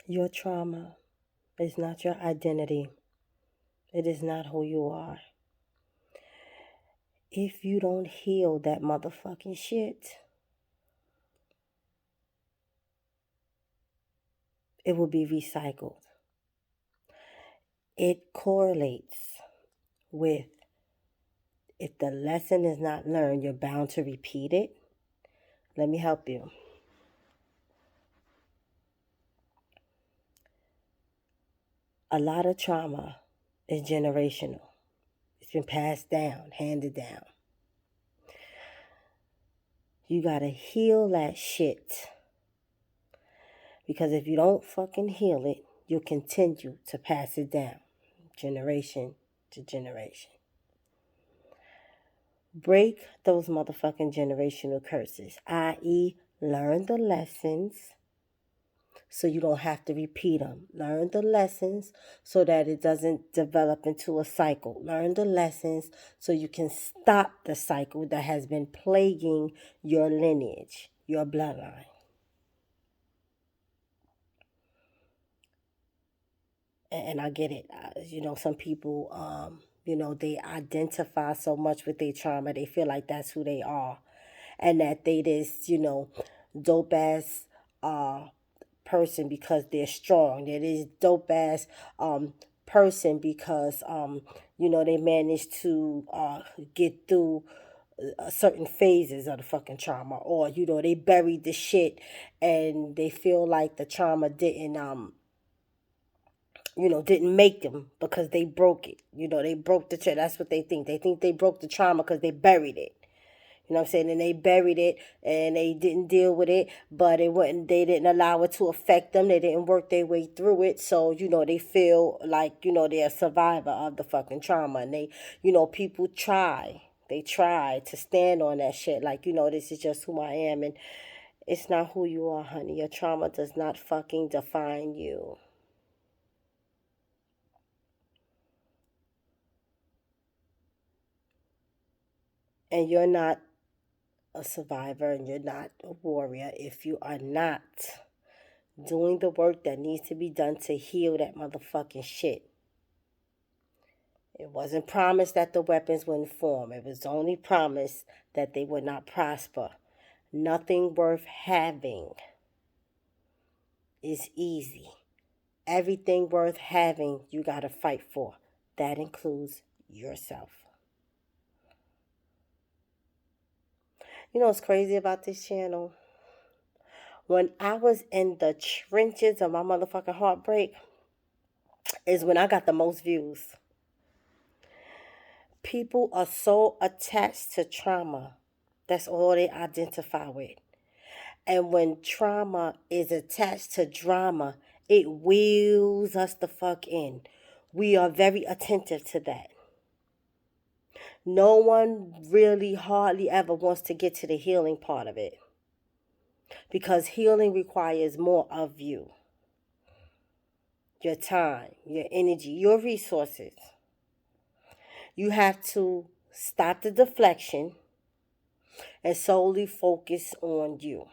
Your trauma is not your identity. It is not who you are. If you don't heal that motherfucking shit, it will be recycled. It correlates with if the lesson is not learned, you're bound to repeat it. Let me help you. A lot of trauma is generational. It's been passed down, handed down. You gotta heal that shit. Because if you don't fucking heal it, you'll continue to pass it down, generation to generation. Break those motherfucking generational curses, i.e., learn the lessons so you don't have to repeat them. Learn the lessons so that it doesn't develop into a cycle. Learn the lessons so you can stop the cycle that has been plaguing your lineage, your bloodline. And I get it. Some people, they identify so much with their trauma. They feel like that's who they are. And that they this, dope ass person because they're strong. They're this dope ass person because, they managed to get through certain phases of the fucking trauma. Or, they buried the shit and they feel like the trauma didn't make them because they broke it. They broke the trauma. That's what they think. They think they broke the trauma because they buried it. You know what I'm saying? And they buried it and they didn't deal with it, but they didn't allow it to affect them. They didn't work their way through it. So, they feel like, they're a survivor of the fucking trauma. And people try. They try to stand on that shit. Like, this is just who I am. And it's not who you are, honey. Your trauma does not fucking define you. And you're not a survivor and you're not a warrior if you are not doing the work that needs to be done to heal that motherfucking shit. It wasn't promised that the weapons wouldn't form. It was only promised that they would not prosper. Nothing worth having is easy. Everything worth having, you got to fight for. That includes yourself. You know what's crazy about this channel? When I was in the trenches of my motherfucking heartbreak, is when I got the most views. People are so attached to trauma. That's all they identify with. And when trauma is attached to drama, it wheels us the fuck in. We are very attentive to that. No one really hardly ever wants to get to the healing part of it. Because healing requires more of you. Your time, your energy, your resources. You have to stop the deflection and solely focus on you.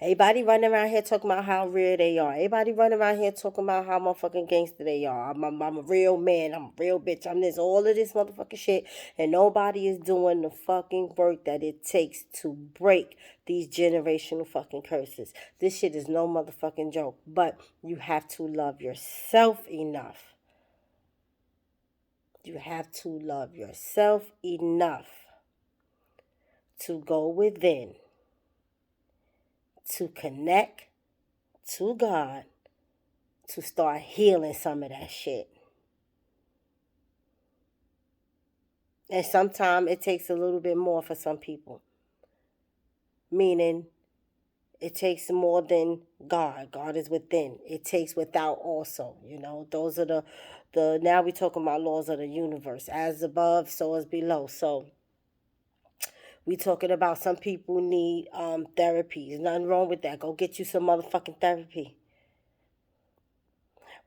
Everybody running around here talking about how real they are. Everybody running around here talking about how motherfucking gangster they are. I'm a real man. I'm a real bitch. I'm this, all of this motherfucking shit. And nobody is doing the fucking work that it takes to break these generational fucking curses. This shit is no motherfucking joke. But you have to love yourself enough. You have to love yourself enough to go within, to connect to God, to start healing some of that shit. And sometimes it takes a little bit more for some people. Meaning, it takes more than God. God is within. It takes without also. Those are the now we talking about laws of the universe. As above, so as below. So we talking about some people need therapy. There's nothing wrong with that. Go get you some motherfucking therapy.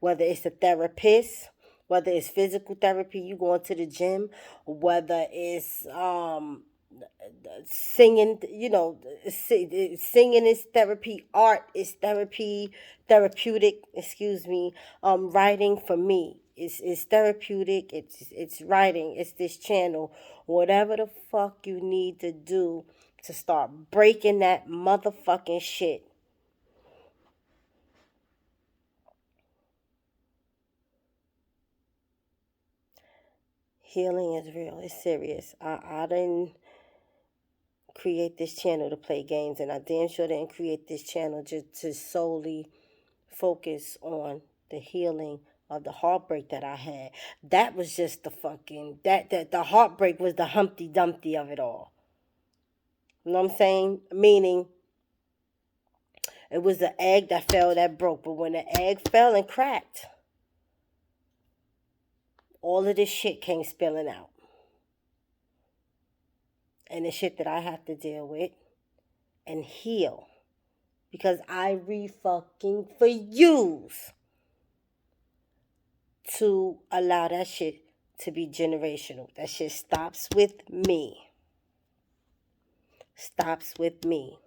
Whether it's a therapist, whether it's physical therapy, you going to the gym, whether it's Singing, you know, singing is therapy, art is therapy, therapeutic, excuse me. Writing for me is therapeutic, it's writing, it's this channel. Whatever the fuck you need to do to start breaking that motherfucking shit. Healing is real, it's serious. I didn't create this channel to play games, and I damn sure didn't create this channel just to solely focus on the healing of the heartbreak that I had. That was just the fucking that the heartbreak was the Humpty Dumpty of it all. You know what I'm saying? Meaning it was the egg that fell that broke, but when the egg fell and cracked, all of this shit came spilling out. And the shit that I have to deal with and heal. Because I re-fucking for use to allow that shit to be generational. That shit stops with me. Stops with me.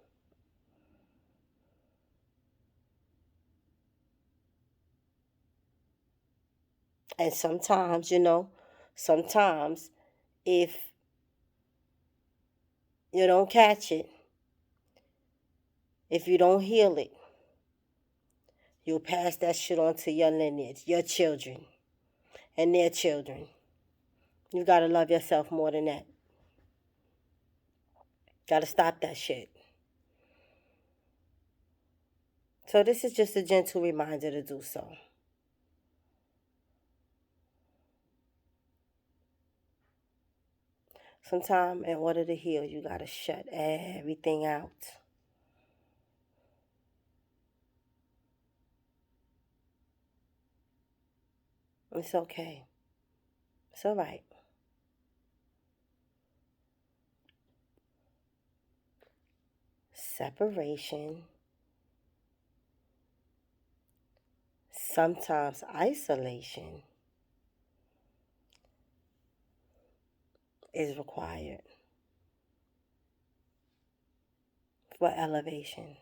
And sometimes, sometimes if you don't catch it, if you don't heal it, you'll pass that shit on to your lineage, your children, and their children. You gotta love yourself more than that. Gotta stop that shit. So this is just a gentle reminder to do so. Sometimes in order to heal, you gotta shut everything out. It's okay. It's all right. Separation, sometimes isolation is required for elevation.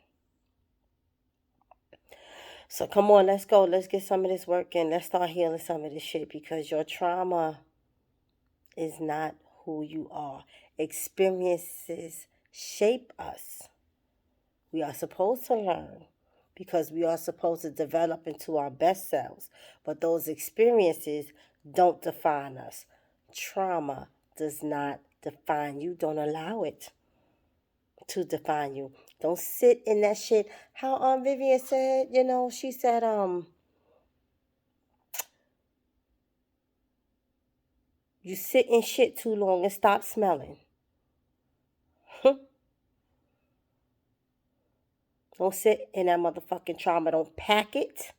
So come on, let's go. Let's get some of this work in. Let's start healing some of this shit, because your trauma is not who you are. Experiences shape us. We are supposed to learn because we are supposed to develop into our best selves. But those experiences don't define us. Trauma does not define you. Don't allow it to define you. Don't sit in that shit. How Vivian said, she said, you sit in shit too long and stop smelling. Don't sit in that motherfucking trauma. Don't pack it.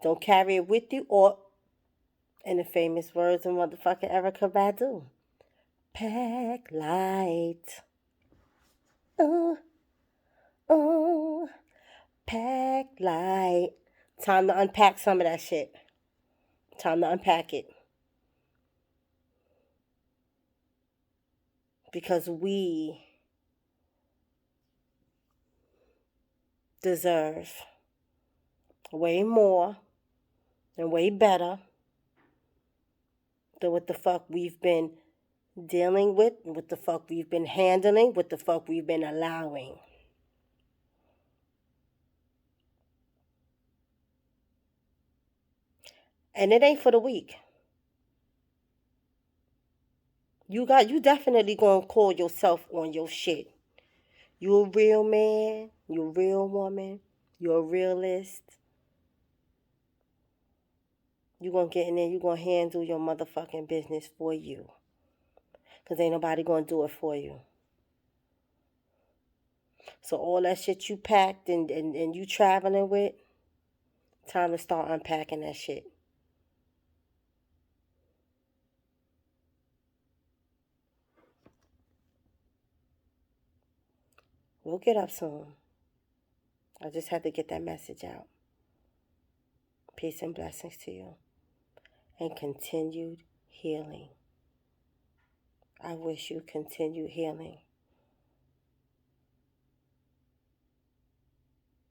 Don't carry it with you. Or, in the famous words of motherfucking Erica Badu, pack light. Oh, oh, pack light. Time to unpack some of that shit. Time to unpack it. Because we deserve way more and way better than what the fuck we've been dealing with, what the fuck we've been handling, what the fuck we've been allowing. And it ain't for the weak. You definitely gonna call yourself on your shit. You a real man, you a real woman, you're a realist. You gonna get in there, you gonna handle your motherfucking business for you. Because ain't nobody gonna do it for you. So all that shit you packed and you traveling with, time to start unpacking that shit. We'll get up soon. I just had to get that message out. Peace and blessings to you. And continued healing. I wish you continued healing.